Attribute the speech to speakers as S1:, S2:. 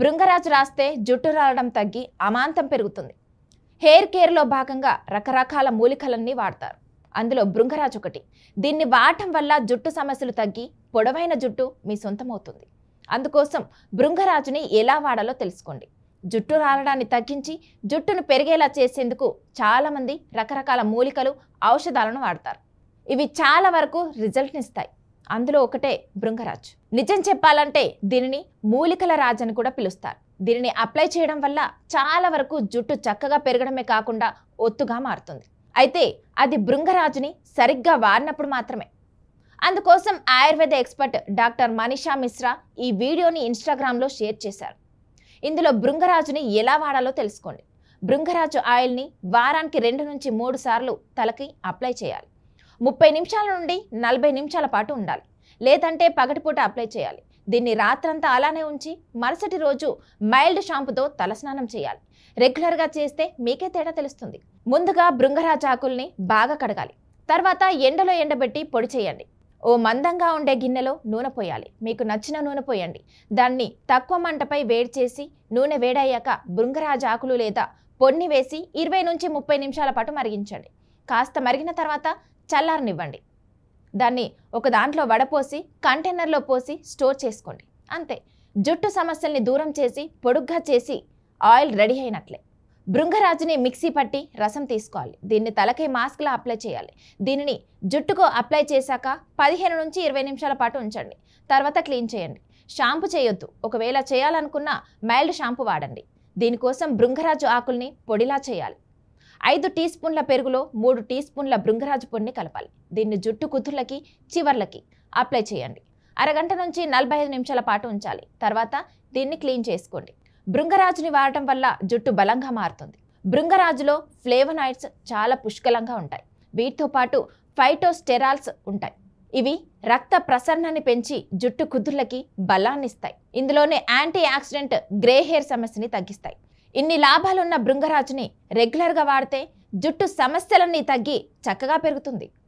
S1: భృంగరాజు రాస్తే జుట్టు రాలడం తగ్గి అమాంతం పెరుగుతుంది. హెయిర్ కేర్లో భాగంగా రకరకాల మూలికలన్నీ వాడతారు. అందులో భృంగరాజు ఒకటి. దీన్ని వాడటం వల్ల జుట్టు సమస్యలు తగ్గి పొడవైన జుట్టు మీ సొంతమవుతుంది. అందుకోసం భృంగరాజుని ఎలా వాడాలో తెలుసుకోండి. జుట్టు రాలడాన్ని తగ్గించి జుట్టును పెరిగేలా చేసేందుకు చాలామంది రకరకాల మూలికలు, ఔషధాలను వాడతారు. ఇవి చాలా వరకు రిజల్ట్ని ఇస్తాయి. అందులో ఒకటే భృంగరాజు. నిజం చెప్పాలంటే దీనిని మూలికల రాజు అని కూడా పిలుస్తారు. దీనిని అప్లై చేయడం వల్ల చాలా వరకు జుట్టు చక్కగా పెరగడమే కాకుండా ఒత్తుగా మారుతుంది. అయితే అది భృంగరాజుని సరిగ్గా వాడినప్పుడు మాత్రమే. అందుకోసం ఆయుర్వేద ఎక్స్పర్ట్ డాక్టర్ మనీషా మిశ్రా ఈ వీడియోని ఇన్స్టాగ్రామ్లో షేర్ చేశారు. ఇందులో భృంగరాజుని ఎలా వాడాలో తెలుసుకోండి. భృంగరాజు ఆయిల్ని వారానికి 2 నుంచి 3 సార్లు తలకి అప్లై చేయాలి. 30 నిమిషాల నుండి 40 నిమిషాల పాటు ఉండాలి. లేదంటే పగటిపూట అప్లై చేయాలి. దీన్ని రాత్రంతా అలానే ఉంచి మరుసటి రోజు మైల్డ్ షాంపుతో తలస్నానం చేయాలి. రెగ్యులర్గా చేస్తే మీకే తేడా తెలుస్తుంది. ముందుగా భృంగరాజు ఆకుల్ని బాగా కడగాలి. తర్వాత ఎండలో ఎండబెట్టి పొడి చేయండి. ఓ మందంగా ఉండే గిన్నెలో నూనె పోయాలి. మీకు నచ్చిన నూనె పోయండి. దాన్ని తక్కువ మంటపై వేడి చేసి నూనె వేడయ్యాక భృంగరాజు ఆకులు లేదా పొడిని వేసి 20 నుంచి 30 నిమిషాల పాటు మరిగించండి. కాస్త మరిగిన తర్వాత చల్లారనివ్వండి. దాన్ని ఒక దాంట్లో వడపోసి కంటైనర్లో పోసి స్టోర్ చేసుకోండి. అంతే, జుట్టు సమస్యల్ని దూరం చేసి పొడుగ్గా చేసి ఆయిల్ రెడీ అయినట్లే. భృంగరాజుని మిక్సీ పట్టి రసం తీసుకోవాలి. దీన్ని తలకి మాస్క్లా అప్లై చేయాలి. దీనిని జుట్టుకు అప్లై చేశాక 15 నుంచి 20 నిమిషాల పాటు ఉంచండి. తర్వాత క్లీన్ చేయండి. షాంపూ చేయొద్దు. ఒకవేళ చేయాలనుకున్న మైల్డ్ షాంపూ వాడండి. దీనికోసం భృంగరాజు ఆకుల్ని పొడిలా చేయాలి. 5 టీ స్పూన్ల పెరుగులో 3 టీ స్పూన్ల భృంగరాజు పొడిని కలపాలి. దీన్ని జుట్టు కుదుర్లకి, చివర్లకి అప్లై చేయండి. అరగంట నుంచి 45 నిమిషాల పాటు ఉంచాలి. తర్వాత దీన్ని క్లీన్ చేసుకోండి. భృంగరాజుని వాడటం వల్ల జుట్టు బలంగా మారుతుంది. భృంగరాజులో ఫ్లేవనాయిడ్స్ చాలా పుష్కలంగా ఉంటాయి. వీటితో పాటు ఫైటోస్టెరాల్స్ ఉంటాయి. ఇవి రక్త ప్రసరణని పెంచి జుట్టు కుదుర్లకి బలాన్నిస్తాయి. ఇందులోనే యాంటీ ఆక్సిడెంట్ గ్రే హెయిర్ సమస్యని తగ్గిస్తాయి. ఇన్ని లాభాలున్న భృంగరాజుని రెగ్యులర్గా వాడితే జుట్టు సమస్యలన్నీ తగ్గి చక్కగా పెరుగుతుంది.